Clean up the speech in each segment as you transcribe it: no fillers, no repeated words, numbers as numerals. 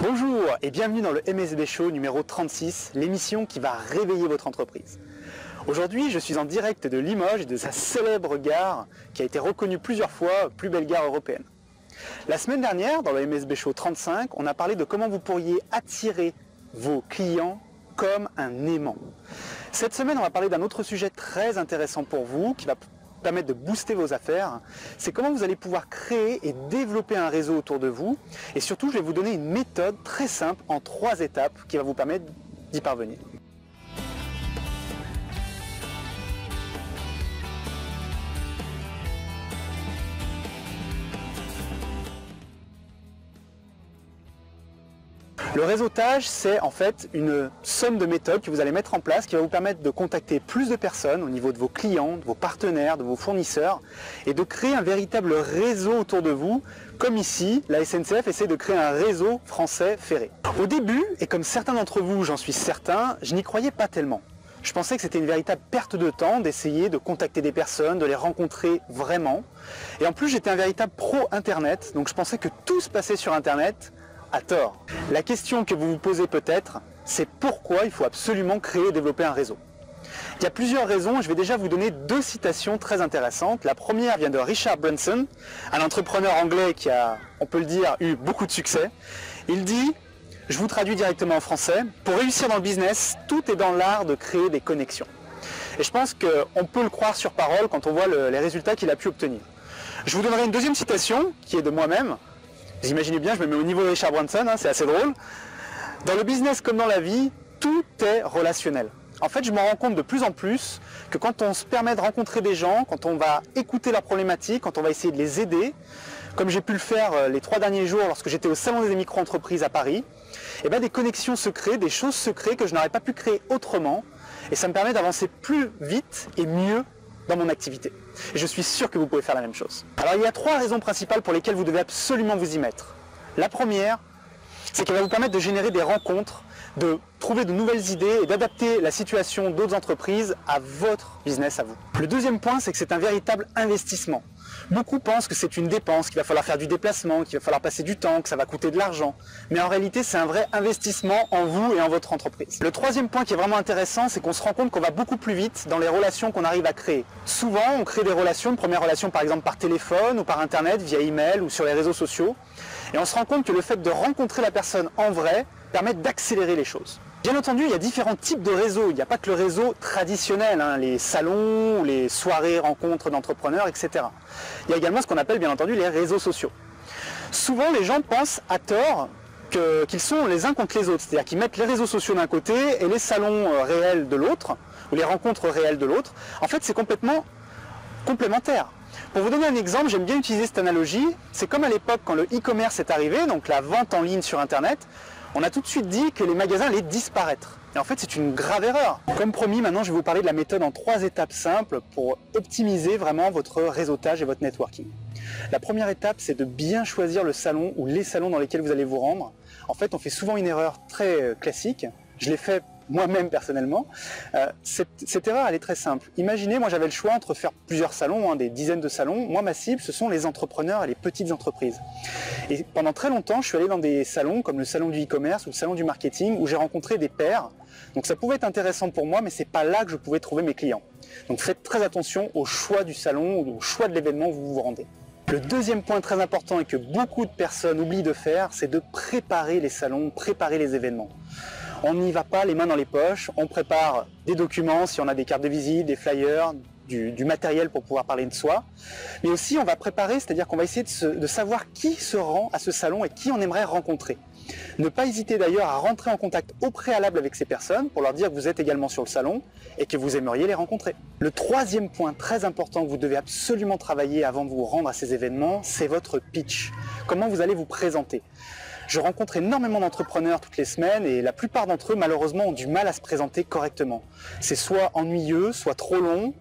Bonjour et bienvenue dans le MSB Show numéro 36, l'émission qui va réveiller votre entreprise. Aujourd'hui, je suis en direct de Limoges et de sa célèbre gare qui a été reconnue plusieurs fois plus belle gare européenne. La semaine dernière, dans le MSB Show 35, on a parlé de comment vous pourriez attirer vos clients comme un aimant. Cette semaine, on va parler d'un autre sujet très intéressant pour vous qui va permettre de booster vos affaires. C'est comment vous allez pouvoir créer et développer un réseau autour de vous. Et surtout, je vais vous donner une méthode très simple en 3 étapes qui va vous permettre d'y parvenir. Le réseautage, c'est en fait une somme de méthodes que vous allez mettre en place qui va vous permettre de contacter plus de personnes au niveau de vos clients, de vos partenaires, de vos fournisseurs et de créer un véritable réseau autour de vous, comme ici, la SNCF essaie de créer un réseau français ferré. Au début, et comme certains d'entre vous, j'en suis certain, je n'y croyais pas tellement. Je pensais que c'était une véritable perte de temps d'essayer de contacter des personnes, de les rencontrer vraiment. Et en plus, j'étais un véritable pro Internet, donc je pensais que tout se passait sur Internet. À tort. La question que vous vous posez peut-être, c'est pourquoi il faut absolument créer et développer un réseau. Il y a plusieurs raisons, je vais déjà vous donner 2 citations très intéressantes. La première vient de Richard Branson, un entrepreneur anglais qui a, on peut le dire, eu beaucoup de succès. Il dit, je vous traduis directement en français, pour réussir dans le business, tout est dans l'art de créer des connexions. Et je pense qu'on peut le croire sur parole quand on voit les résultats qu'il a pu obtenir. Je vous donnerai une deuxième citation, qui est de moi-même. Vous imaginez bien, je me mets au niveau de Richard Branson, c'est assez drôle. Dans le business comme dans la vie, tout est relationnel. En fait, je me rends compte de plus en plus que quand on se permet de rencontrer des gens, quand on va écouter leurs problématiques, quand on va essayer de les aider, comme j'ai pu le faire les 3 derniers jours lorsque j'étais au Salon des micro-entreprises à Paris, et bien des connexions se créent, des choses se créent que je n'aurais pas pu créer autrement, et ça me permet d'avancer plus vite et mieux dans mon activité. Et je suis sûr que vous pouvez faire la même chose. Alors il y a 3 raisons principales pour lesquelles vous devez absolument vous y mettre. La première, c'est qu'elle va vous permettre de générer des rencontres, de trouver de nouvelles idées et d'adapter la situation d'autres entreprises à votre business à vous. Le deuxième point, c'est que c'est un véritable investissement. Beaucoup pensent que c'est une dépense, qu'il va falloir faire du déplacement, qu'il va falloir passer du temps, que ça va coûter de l'argent. Mais en réalité, c'est un vrai investissement en vous et en votre entreprise. Le troisième point qui est vraiment intéressant, c'est qu'on se rend compte qu'on va beaucoup plus vite dans les relations qu'on arrive à créer. Souvent, on crée des relations, une première relation par exemple par téléphone ou par internet, via email ou sur les réseaux sociaux. Et on se rend compte que le fait de rencontrer la personne en vrai permet d'accélérer les choses. Bien entendu, il y a différents types de réseaux. Il n'y a pas que le réseau traditionnel, les salons, les soirées, rencontres d'entrepreneurs, etc. Il y a également ce qu'on appelle bien entendu les réseaux sociaux. Souvent, les gens pensent à tort qu'ils sont les uns contre les autres. C'est-à-dire qu'ils mettent les réseaux sociaux d'un côté et les salons réels de l'autre, ou les rencontres réelles de l'autre. En fait, c'est complètement complémentaire. Pour vous donner un exemple, j'aime bien utiliser cette analogie. C'est comme à l'époque quand le e-commerce est arrivé, donc la vente en ligne sur Internet. On a tout de suite dit que les magasins allaient disparaître. Et en fait, c'est une grave erreur. Comme promis, maintenant, je vais vous parler de la méthode en 3 étapes simples pour optimiser vraiment votre réseautage et votre networking. La première étape, c'est de bien choisir le salon ou les salons dans lesquels vous allez vous rendre. En fait, on fait souvent une erreur très classique. Je l'ai fait moi-même personnellement. Cette erreur, elle est très simple. Imaginez, moi j'avais le choix entre faire plusieurs salons, des dizaines de salons. Moi, ma cible, ce sont les entrepreneurs et les petites entreprises. Et pendant très longtemps, je suis allé dans des salons comme le salon du e-commerce ou le salon du marketing où j'ai rencontré des pairs. Donc ça pouvait être intéressant pour moi, mais c'est pas là que je pouvais trouver mes clients. Donc faites très attention au choix du salon ou au choix de l'événement où vous vous rendez. Le deuxième point très important et que beaucoup de personnes oublient de faire, c'est de préparer les salons, préparer les événements. On n'y va pas les mains dans les poches, on prépare des documents si on a des cartes de visite, des flyers, du matériel pour pouvoir parler de soi. Mais aussi on va préparer, c'est-à-dire qu'on va essayer de savoir qui se rend à ce salon et qui on aimerait rencontrer. Ne pas hésiter d'ailleurs à rentrer en contact au préalable avec ces personnes pour leur dire que vous êtes également sur le salon et que vous aimeriez les rencontrer. Le troisième point très important que vous devez absolument travailler avant de vous rendre à ces événements, c'est votre pitch. Comment vous allez vous présenter. Je rencontre énormément d'entrepreneurs toutes les semaines et la plupart d'entre eux malheureusement ont du mal à se présenter correctement. C'est soit ennuyeux, soit trop long.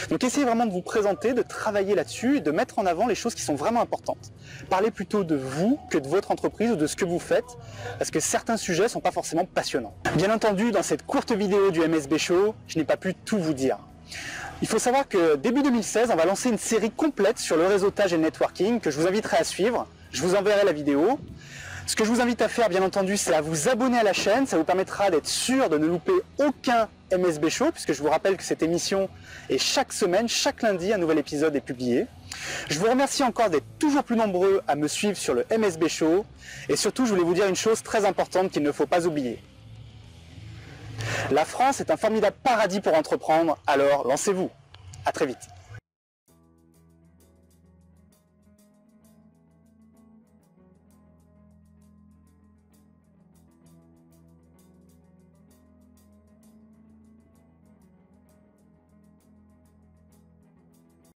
Donc essayez vraiment de vous présenter, de travailler là-dessus et de mettre en avant les choses qui sont vraiment importantes. Parlez plutôt de vous que de votre entreprise ou de ce que vous faites, parce que certains sujets ne sont pas forcément passionnants. Bien entendu, dans cette courte vidéo du MSB Show, je n'ai pas pu tout vous dire. Il faut savoir que début 2016, on va lancer une série complète sur le réseautage et le networking que je vous inviterai à suivre. Je vous enverrai la vidéo. Ce que je vous invite à faire, bien entendu, c'est à vous abonner à la chaîne. Ça vous permettra d'être sûr de ne louper aucun MSB Show, puisque je vous rappelle que cette émission est chaque semaine, chaque lundi, un nouvel épisode est publié. Je vous remercie encore d'être toujours plus nombreux à me suivre sur le MSB Show. Et surtout, je voulais vous dire une chose très importante qu'il ne faut pas oublier. La France est un formidable paradis pour entreprendre, alors lancez-vous. À très vite.